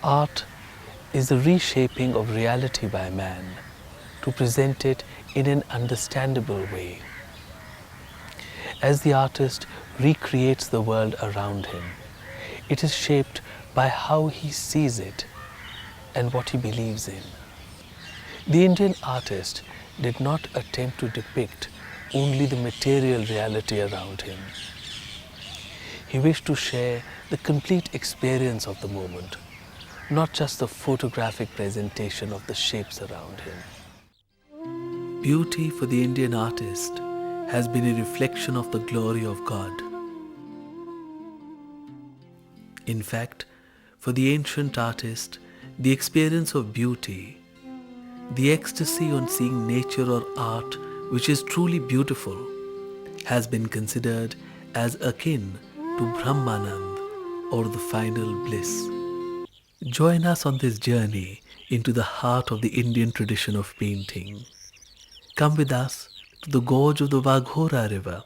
Art is the reshaping of reality by man to present it in an understandable way. As the artist recreates the world around him, it is shaped by how he sees it and what he believes in. The Indian artist did not attempt to depict only the material reality around him. He wished to share the complete experience of the moment, not just the photographic presentation of the shapes around him. Beauty for the Indian artist has been a reflection of the glory of God. In fact, for the ancient artist, the experience of beauty, the ecstasy on seeing nature or art which is truly beautiful, has been considered as akin to Brahmanand or the final bliss. Join us on this journey into the heart of the Indian tradition of painting. Come with us to the gorge of the Vaghora river,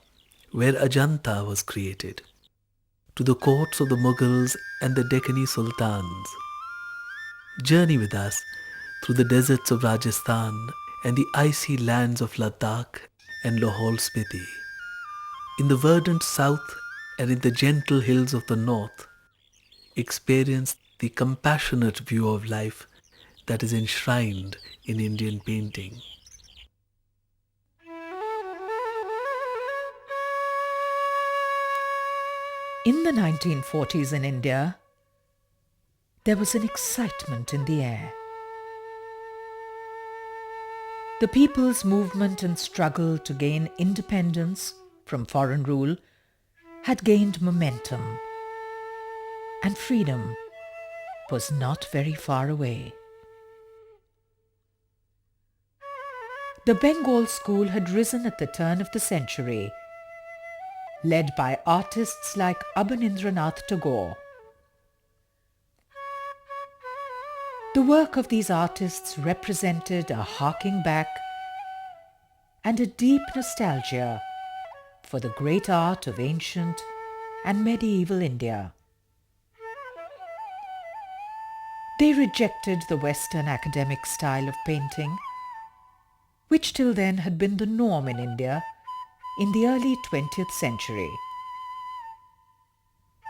where Ajanta was created, to the courts of the Mughals and the Deccani Sultans. Journey with us through the deserts of Rajasthan and the icy lands of Ladakh and Lahaul Spiti. In the verdant south and in the gentle hills of the north, experience the compassionate view of life that is enshrined in Indian painting. In the 1940s in India, there was an excitement in the air. The people's movement and struggle to gain independence from foreign rule had gained momentum, and freedom was not very far away. The Bengal school had risen at the turn of the century, led by artists like Abanindranath Tagore. The work of these artists represented a harking back and a deep nostalgia for the great art of ancient and medieval India. They rejected the Western academic style of painting, which till then had been the norm in India in the early 20th century.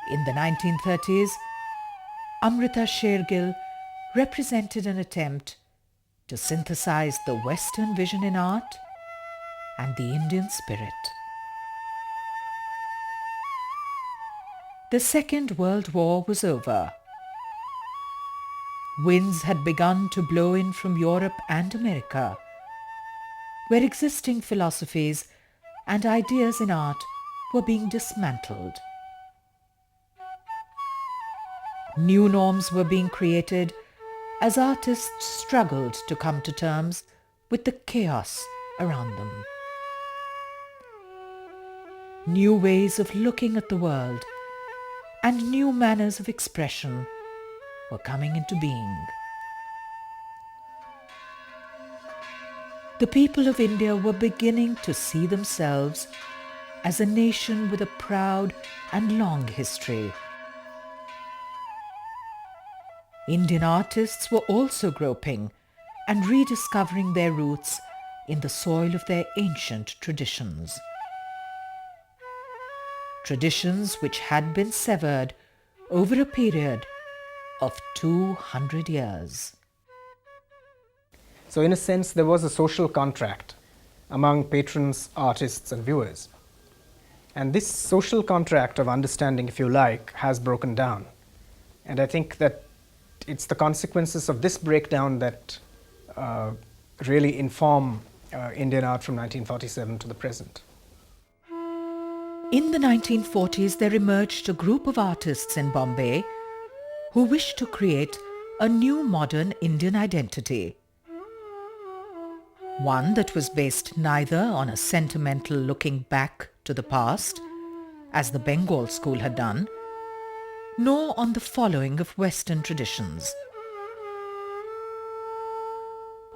In the 1930s, Amrita Shergill represented an attempt to synthesize the Western vision in art and the Indian spirit. The Second World War was over. Winds had begun to blow in from Europe and America, where existing philosophies and ideas in art were being dismantled. New norms were being created as artists struggled to come to terms with the chaos around them. New ways of looking at the world and new manners of expression were coming into being. The people of India were beginning to see themselves as a nation with a proud and long history. Indian artists were also groping and rediscovering their roots in the soil of their ancient traditions. Traditions which had been severed over a period of 200 years. So in a sense, there was a social contract among patrons, artists and viewers. And this social contract of understanding, if you like, has broken down. And I think that it's the consequences of this breakdown that really inform Indian art from 1947 to the present. In the 1940s, there emerged a group of artists in Bombay who wished to create a new modern Indian identity. One that was based neither on a sentimental looking back to the past, as the Bengal school had done, nor on the following of Western traditions.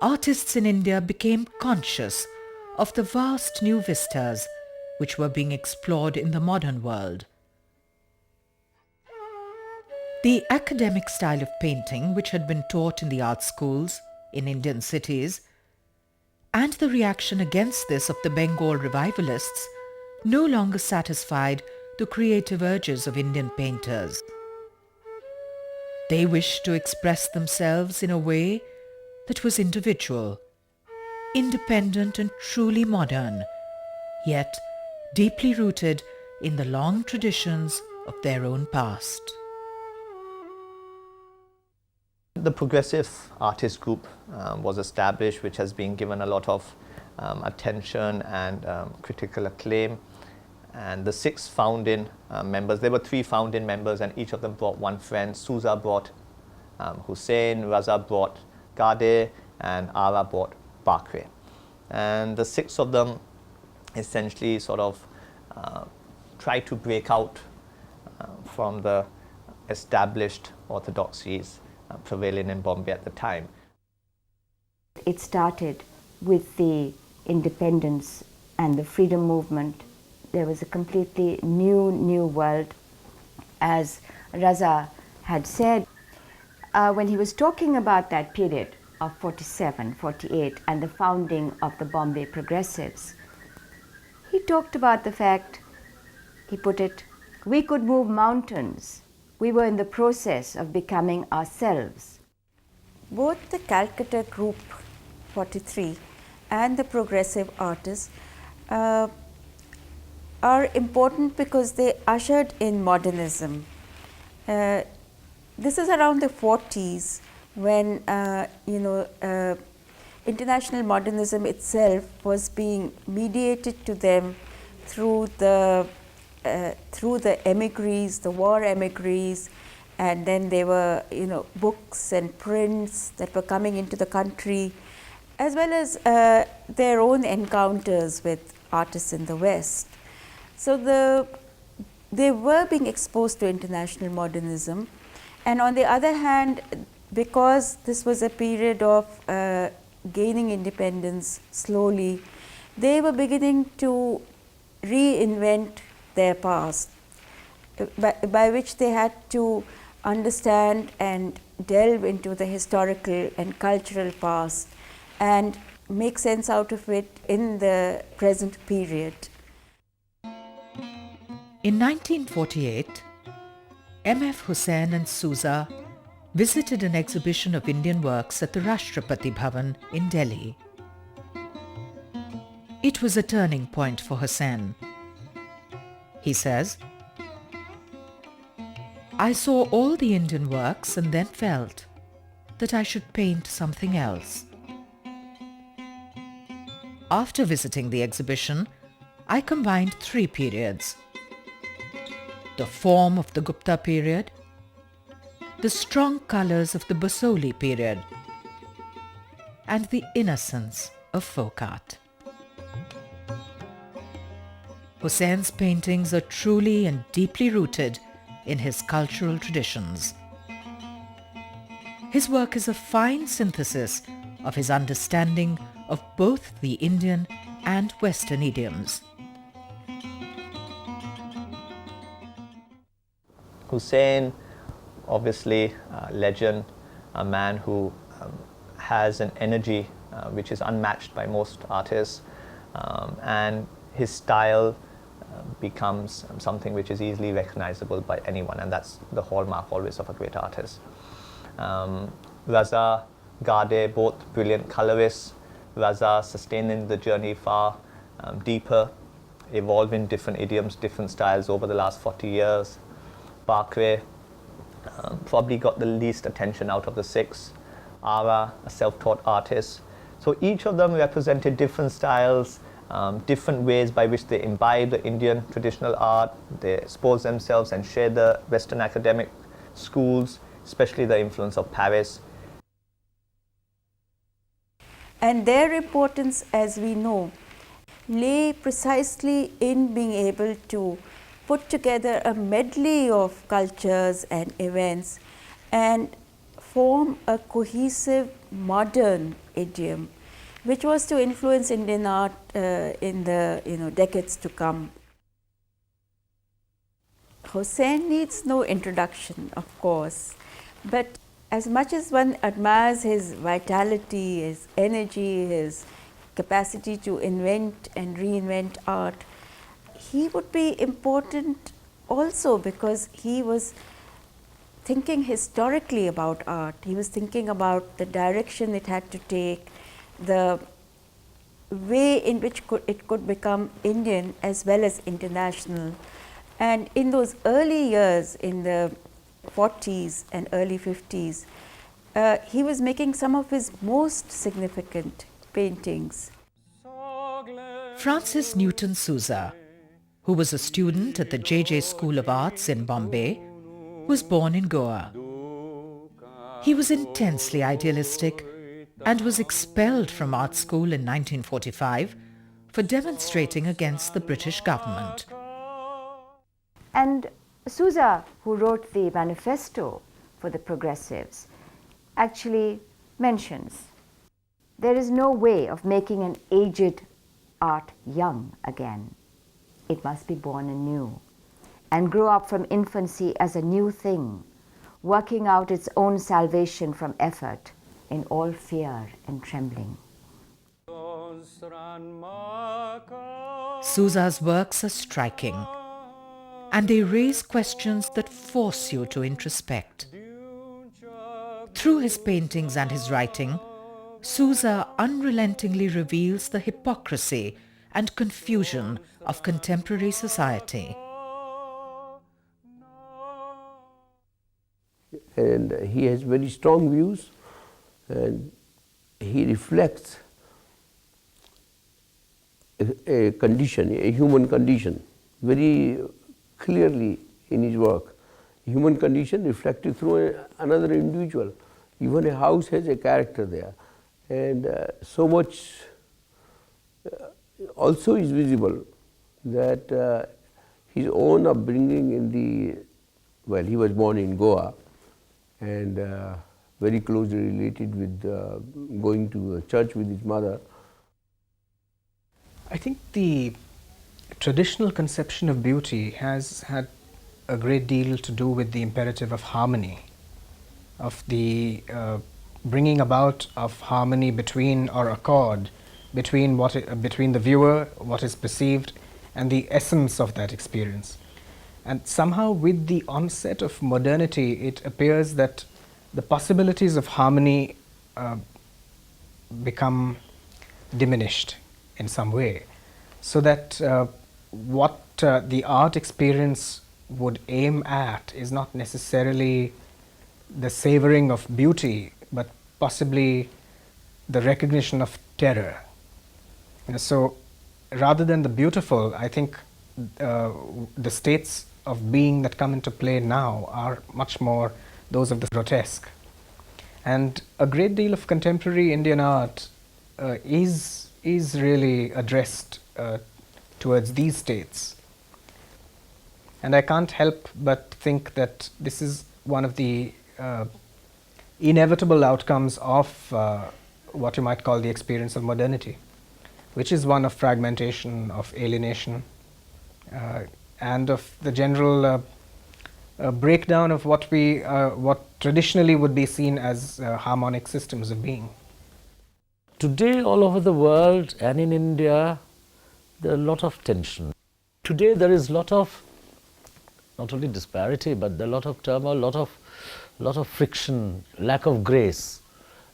Artists in India became conscious of the vast new vistas which were being explored in the modern world. The academic style of painting which had been taught in the art schools in Indian cities, and the reaction against this of the Bengal revivalists no longer satisfied the creative urges of Indian painters. They wished to express themselves in a way that was individual, independent and truly modern, yet deeply rooted in the long traditions of their own past. The progressive artist group was established, which has been given a lot of attention and critical acclaim. And the 6 founding members, there were 3 founding members, and each of them brought one friend. Souza brought Hussain, Raza brought Gade, and Ara brought Bakre. And the 6 of them essentially sort of tried to break out from the established orthodoxies prevailing in Bombay at the time. It started with the independence and the freedom movement. There was a completely new world. As Raza had said, when he was talking about that period of 47, 48 and the founding of the Bombay Progressives, he talked about the fact, he put it, we could move mountains. We were in the process of becoming ourselves. Both the Calcutta Group 43 and the progressive artists are important because they ushered in modernism. This is around the 40s when international modernism itself was being mediated to them through the emigres, the war emigres, and then there were books and prints that were coming into the country, as well as their own encounters with artists in the West. So they were being exposed to international modernism, and on the other hand, because this was a period of gaining independence slowly, they were beginning to reinvent their past, by which they had to understand and delve into the historical and cultural past and make sense out of it in the present period. In 1948, M.F. Hussain and Souza visited an exhibition of Indian works at the Rashtrapati Bhavan in Delhi. It was a turning point for Hussain. He says, I saw all the Indian works and then felt that I should paint something else. After visiting the exhibition, I combined 3 periods: the form of the Gupta period, the strong colors of the Basoli period, and the innocence of folk art. Hussain's paintings are truly and deeply rooted in his cultural traditions. His work is a fine synthesis of his understanding of both the Indian and Western idioms. Hussain, obviously a legend, a man who has an energy which is unmatched by most artists, and his style becomes something which is easily recognizable by anyone, and that's the hallmark always of a great artist. Raza, Gade, both brilliant colorists. Raza sustaining the journey far deeper, evolving different idioms, different styles over the last 40 years. Bakre probably got the least attention out of the 6. Ara, a self-taught artist. So each of them represented different styles, different ways by which they imbibe the Indian traditional art. They expose themselves and share the Western academic schools, especially the influence of Paris. And their importance, as we know, lay precisely in being able to put together a medley of cultures and events and form a cohesive modern idiom which was to influence Indian art in the decades to come. Hussain needs no introduction, of course, but as much as one admires his vitality, his energy, his capacity to invent and reinvent art, he would be important also because he was thinking historically about art. He was thinking about the direction it had to take, the way in which it could become Indian as well as international. And in those early years, in the 40s and early 50s, he was making some of his most significant paintings. Francis Newton Sousa, who was a student at the J.J. School of Arts in Bombay, was born in Goa. He was intensely idealistic and was expelled from art school in 1945 for demonstrating against the British government. And Sousa, who wrote the manifesto for the progressives, actually mentions there is no way of making an aged art young again. It must be born anew and grow up from infancy as a new thing, working out its own salvation from effort in all fear and trembling. Sousa's works are striking, and they raise questions that force you to introspect. Through his paintings and his writing, Sousa unrelentingly reveals the hypocrisy and confusion of contemporary society. And he has very strong views, and he reflects a condition, a human condition, very clearly in his work. Human condition reflected through another individual. Even a house has a character there, and so much also is visible that his own upbringing in the, well, he was born in Goa and very closely related with going to a church with his mother. I think the traditional conception of beauty has had a great deal to do with the imperative of harmony, of the bringing about of harmony between, or accord between between the viewer, what is perceived, and the essence of that experience. And somehow with the onset of modernity, it appears that the possibilities of harmony become diminished in some way, so that what the art experience would aim at is not necessarily the savoring of beauty, but possibly the recognition of terror. And so rather than the beautiful, I think the states of being that come into play now are much more those of the grotesque. And a great deal of contemporary Indian art is really addressed towards these states. And I can't help but think that this is one of the inevitable outcomes of what you might call the experience of modernity, which is one of fragmentation, of alienation, and of the general breakdown of what traditionally would be seen as harmonic systems of being. Today, all over the world and in India, there are a lot of tension. Today, there is a lot of not only disparity, but there are a lot of turmoil, lot of friction, lack of grace,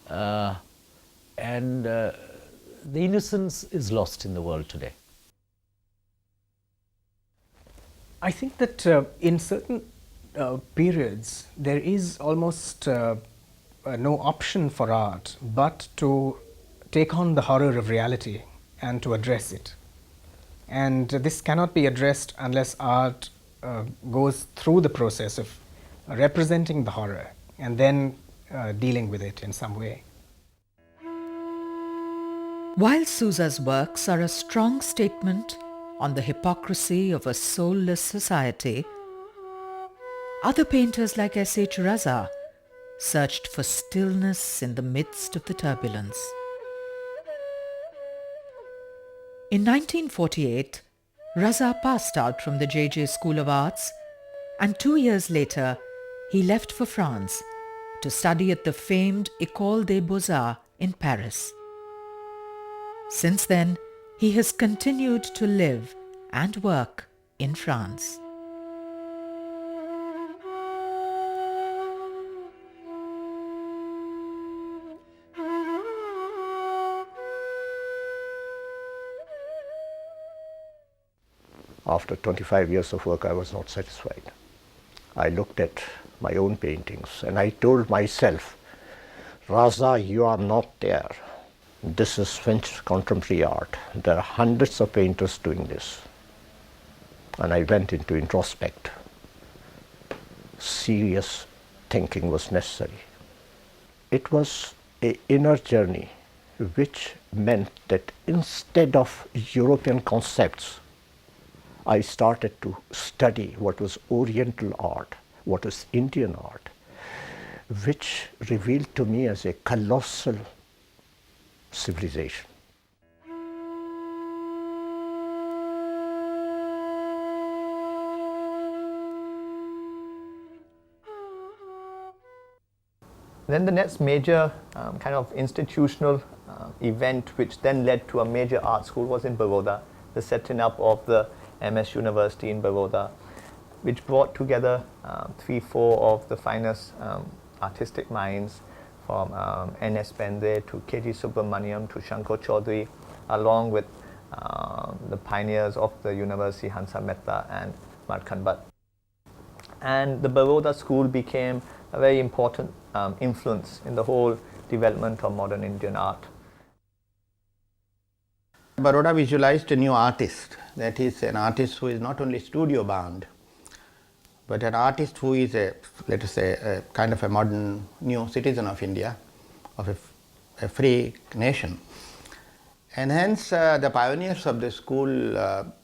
and the innocence is lost in the world today. I think that in certain periods there is almost no option for art but to take on the horror of reality and to address it. And this cannot be addressed unless art goes through the process of representing the horror and then dealing with it in some way. While Sousa's works are a strong statement on the hypocrisy of a soulless society, other painters like S.H. RAZA searched for stillness in the midst of the turbulence. In 1948, Raza passed out from the JJ School of Arts, and 2 years later, he left for France to study at the famed École des Beaux-Arts in Paris. Since then, he has continued to live and work in France. After 25 years of work, I was not satisfied. I looked at my own paintings and I told myself, Raza, you are not there. This is French contemporary art. There are hundreds of painters doing this. And I went into introspect. Serious thinking was necessary. It was an inner journey, which meant that instead of European concepts, I started to study what was Oriental art, what was Indian art, which revealed to me as a colossal civilization. Then the next major kind of institutional event, which then led to a major art school, was in Baroda, the setting up of the MS University in Baroda, which brought together 3-4 of the finest artistic minds, from N.S. Bendre to K.G. SUBRAMANYAM to Shankar Chaudhary, along with the pioneers of the university, Hansa Mehta and Markand Bhatt. And the Baroda school became a very important influence in the whole development of modern Indian art. Baroda visualized a new artist, that is an artist who is not only studio bound, but an artist who is let us say, a kind of a modern new citizen of India, of a free nation. And hence the pioneers of the school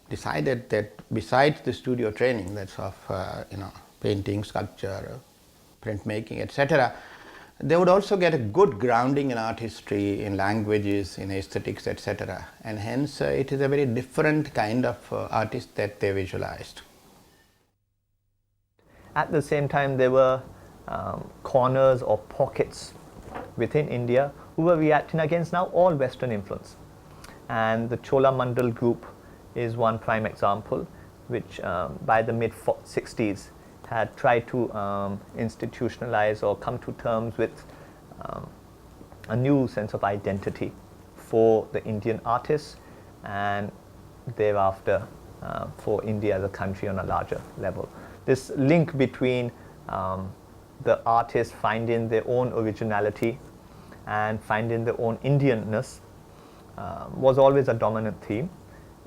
decided that besides the studio training, that's of painting, sculpture, printmaking, etc., they would also get a good grounding in art history, in languages, in aesthetics, etc. And hence it is a very different kind of artist that they visualized. At the same time, there were corners or pockets within India who were reacting against now all Western influence. And the Chola Mandal group is one prime example, which by the mid-60s had tried to institutionalize or come to terms with a new sense of identity for the Indian artists, and thereafter for India as a country on a larger level. This link between the artists finding their own originality and finding their own Indianness was always a dominant theme,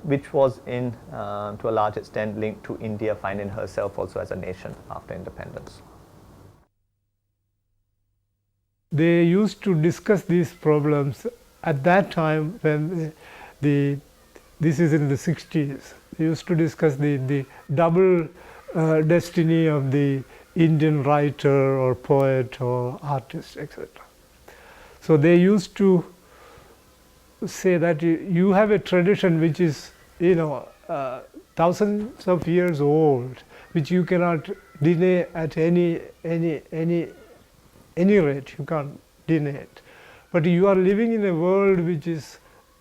which was to a large extent linked to India finding herself also as a nation after independence. They used to discuss these problems at that time when this is in the 60s. They used to discuss the double destiny of the Indian writer or poet or artist, etc. So they used to say that you have a tradition which is, thousands of years old, which you cannot deny at any rate. You can't deny it. But you are living in a world which is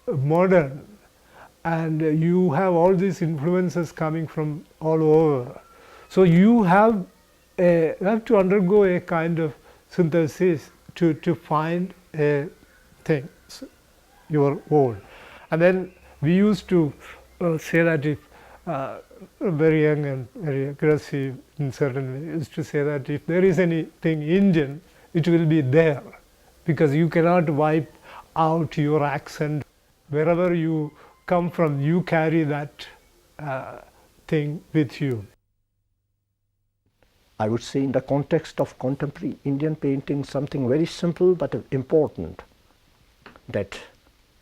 modern, and you have all these influences coming from all over. So you have to undergo a kind of synthesis to find a thing, your own. And then we used to say that if very young and very aggressive in certain ways, used to say that if there is anything Indian, it will be there, because you cannot wipe out your accent. Wherever you come from, you carry that thing with you. I would say in the context of contemporary Indian painting, something very simple but important, that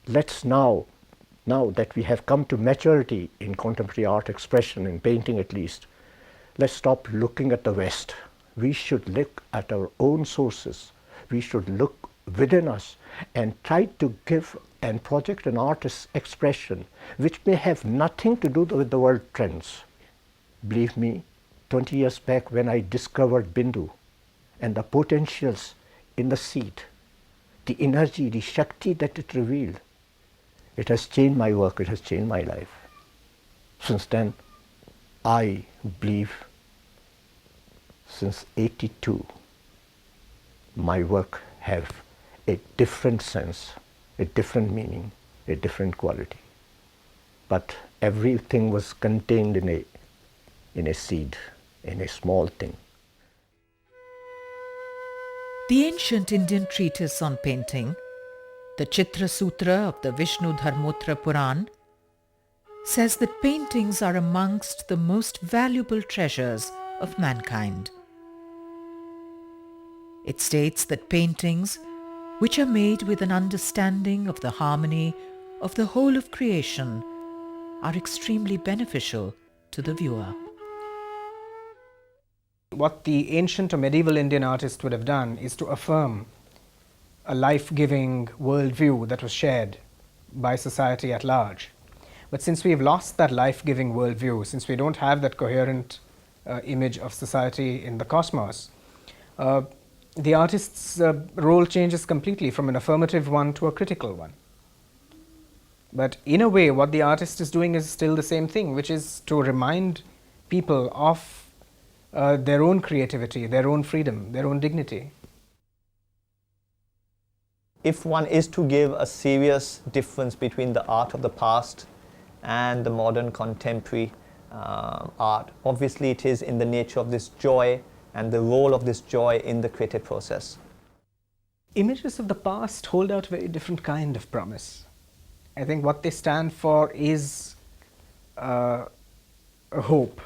let's now that we have come to maturity in contemporary art expression, in painting at least, let's stop looking at the West. We should look at our own sources. We should look within us and try to give and project an artist's expression which may have nothing to do with the world trends. Believe me, 20 years back when I discovered Bindu and the potentials in the seed, the energy, the Shakti that it revealed, it has changed my work, it has changed my life. Since then, I believe since 82, my work have a different sense, a different meaning, a different quality. But everything was contained in a seed, in a small thing. The ancient Indian treatise on painting, the Chitra Sutra of the Vishnu Dharmottara Puran, says that paintings are amongst the most valuable treasures of mankind. It states that paintings, which are made with an understanding of the harmony of the whole of creation, are extremely beneficial to the viewer. What the ancient or medieval Indian artist would have done is to affirm a life-giving worldview that was shared by society at large. But since we've lost that life-giving worldview, since we don't have that coherent image of society in the cosmos, the artist's role changes completely from an affirmative one to a critical one. But in a way, what the artist is doing is still the same thing, which is to remind people of their own creativity, their own freedom, their own dignity. If one is to give a serious difference between the art of the past and the modern contemporary art, obviously it is in the nature of this joy and the role of this joy in the creative process. Images of the past hold out a very different kind of promise. I think what they stand for is a hope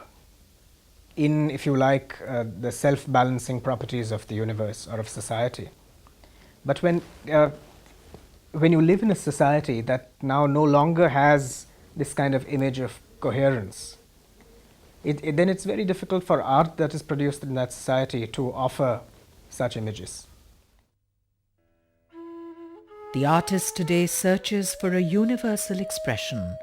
in, if you like, the self-balancing properties of the universe or of society. But when you live in a society that now no longer has this kind of image of coherence, then it's very difficult for art that is produced in that society to offer such images. The artist today searches for a universal expression,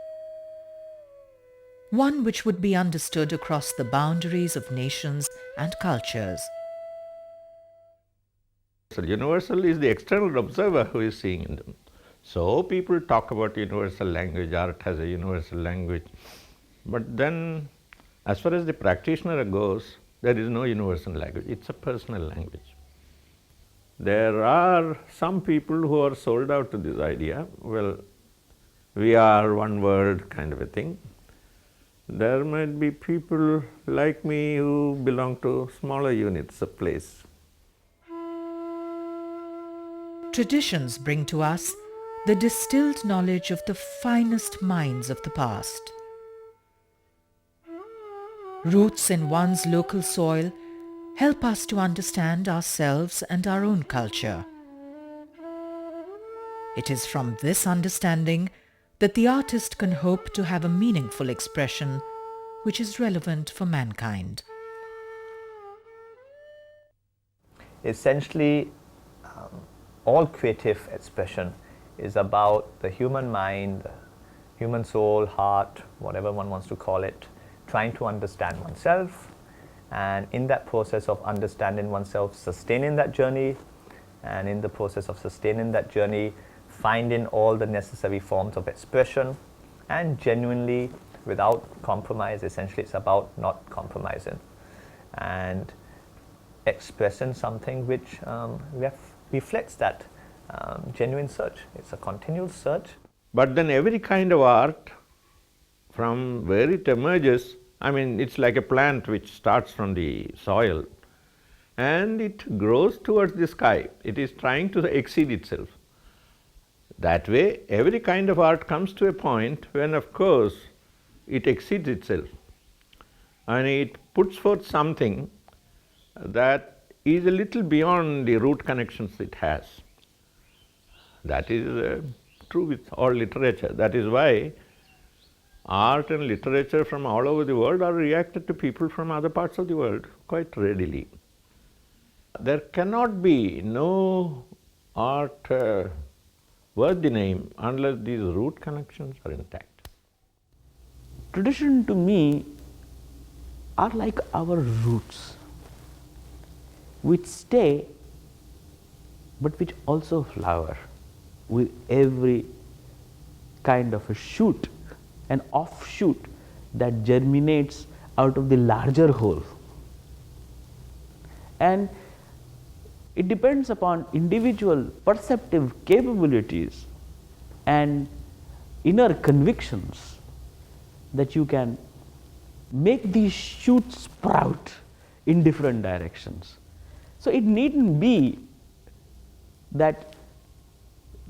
one which would be understood across the boundaries of nations and cultures. So universal is the external observer who is seeing in them. So people talk about universal language, art has a universal language. But then as far as the practitioner goes, there is no universal language, it's a personal language. There are some people who are sold out to this idea, well, we are one world kind of a thing. There might be people like me who belong to smaller units of place. Traditions bring to us the distilled knowledge of the finest minds of the past. Roots in one's local soil help us to understand ourselves and our own culture. It is from this understanding that the artist can hope to have a meaningful expression which is relevant for mankind. Essentially, all creative expression is about the human mind, human soul, heart, whatever one wants to call it, trying to understand oneself, and in that process of understanding oneself, sustaining that journey, and in the process of sustaining that journey, finding all the necessary forms of expression, and genuinely, without compromise, essentially it's about not compromising, and expressing something which reflects that genuine search. It's a continual search. But then every kind of art, from where it emerges, I mean, it's like a plant which starts from the soil and it grows towards the sky. It is trying to exceed itself. That way, every kind of art comes to a point when, of course, it exceeds itself and it puts forth something that is a little beyond the root connections it has. That is true with all literature. That is why art and literature from all over the world are reacted to people from other parts of the world quite readily. There cannot be no art worth the name unless these root connections are intact. Tradition to me are like our roots, which stay but which also flower with every kind of a shoot, an offshoot that germinates out of the larger whole. And it depends upon individual perceptive capabilities and inner convictions that you can make these shoots sprout in different directions. So it needn't be that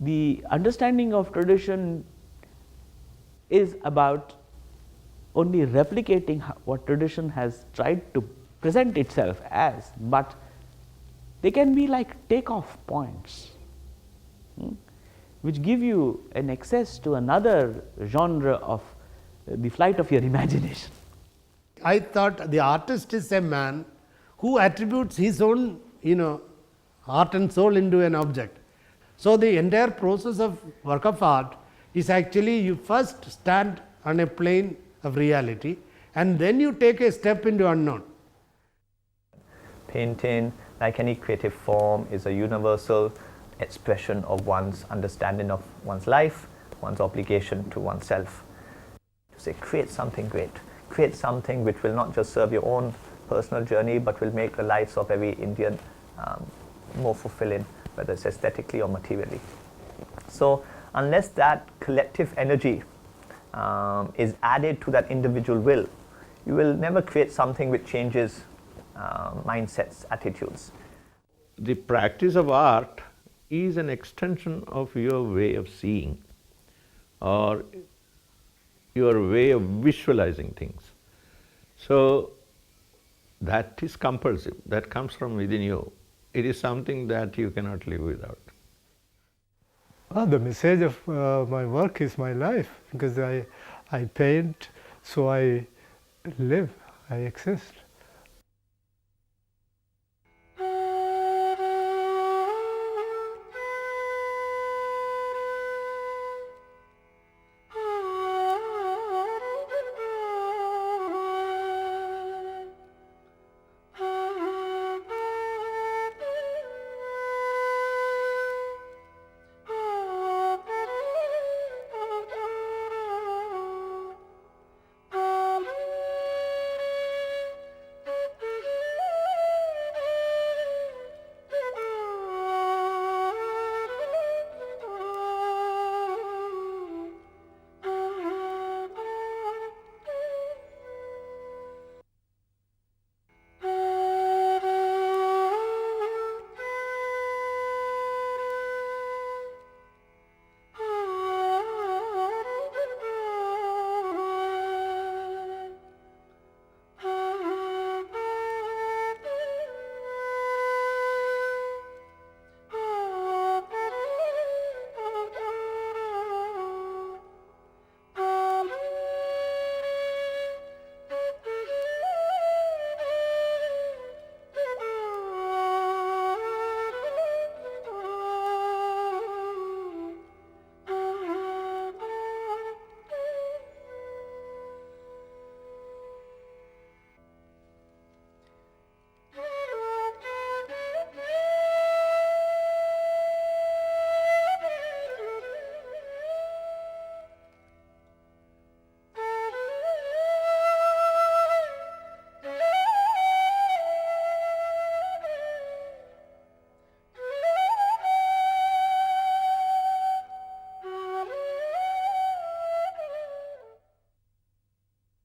the understanding of tradition is about only replicating what tradition has tried to present itself as, but they can be like takeoff points, which give you an access to another genre of the flight of your imagination. I thought the artist is a man who attributes his own, heart and soul into an object. So the entire process of work of art is actually you first stand on a plane of reality and then you take a step into unknown. Painting, like any creative form, is a universal expression of one's understanding of one's life, one's obligation to oneself. To say, create something great, create something which will not just serve your own personal journey, but will make the lives of every Indian more fulfilling, whether it's aesthetically or materially. So unless that collective energy is added to that individual will, you will never create something which changes mindsets, attitudes. The practice of art is an extension of your way of seeing or your way of visualizing things. So that is compulsive, that comes from within you. It is something that you cannot live without. The message of my work is my life, because I paint, so I live, I exist.